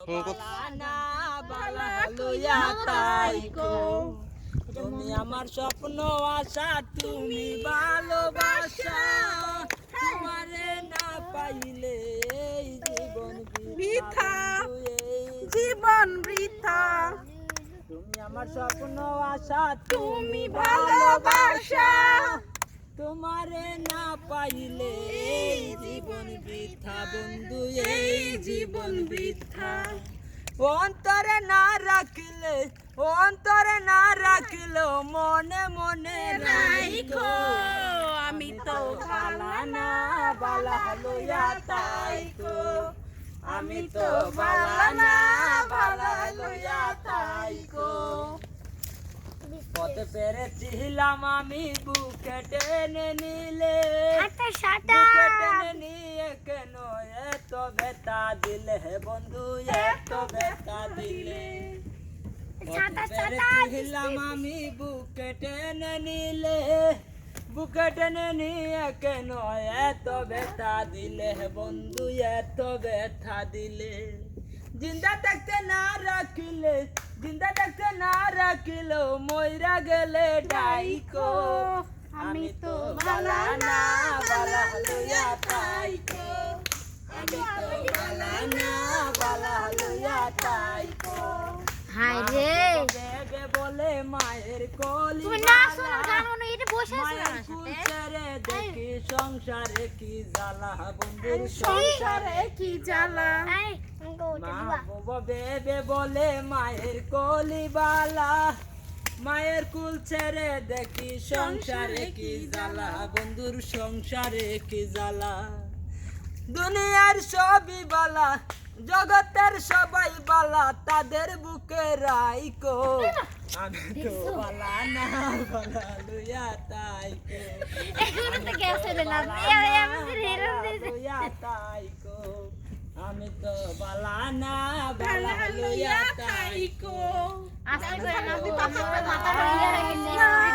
বালানা বালা লইয়া তাইকো তুমি আমার স্বপ্ন আশা তুমি ভালোবাসা তোমারে না পাইলে এই জীবন বৃথা জীবন বৃথা তুমি আমার স্বপ্ন আশা তুমি ভালোবাসা তোমারে না পাইলে এই জীবন বৃথা বন্ধু এই জীবন বৃথা অন্তরে না রাখিলে মনে মনে রাখো আমি তো বালানা বালা লইয়া তাইকো আমি তো বালানা বালা লইয়া তাইকো কত পেরেছিলাম আমি বুকে টেনে নিলে বুকে টেনে নিয়ে কেন এত ব্যথা দিলে হে বন্ধু এত ব্যথা দিলে কত পেরেছিলাম আমি বুকে টেনে নিয়ে কেন এত ব্যথা দিলে হে বন্ধু এত ব্যথা দিলে জিন্দা থাকতে না রাখিলে মইরা গেলে ডাইকো আমি তো বালানা বালা লইয়া তাইকো আমি তো বালানা বালা লইয়া তাইকো হায় রে বেবে বলে মায়ের কোলি তুমি না শোনো জানো না এটা বসে আছো মায়ের আমার সাথে কুলচারে দেখি সংসারে কি জ্বালা বন্ধুর সংসারে কি জ্বালা এই মা বাবা বেবে বলে মায়ের কোলিবালা মায়ের কুল ছেড়ে দেখি সংসারে কি জ্বালা বন্ধুর সংসারে কি জ্বালা দুনিয়ার সবই বালা জগতের সবাই বালা তাদের বুকে রাইকো আমি তো বালা না বালা লইয়া তাইকো এগুলো তো গেছে না লইয়া তাইকো আমি তো বালানা বালা লইয়া তাইকো আজকে করে না তো মাথা ধরে গেছে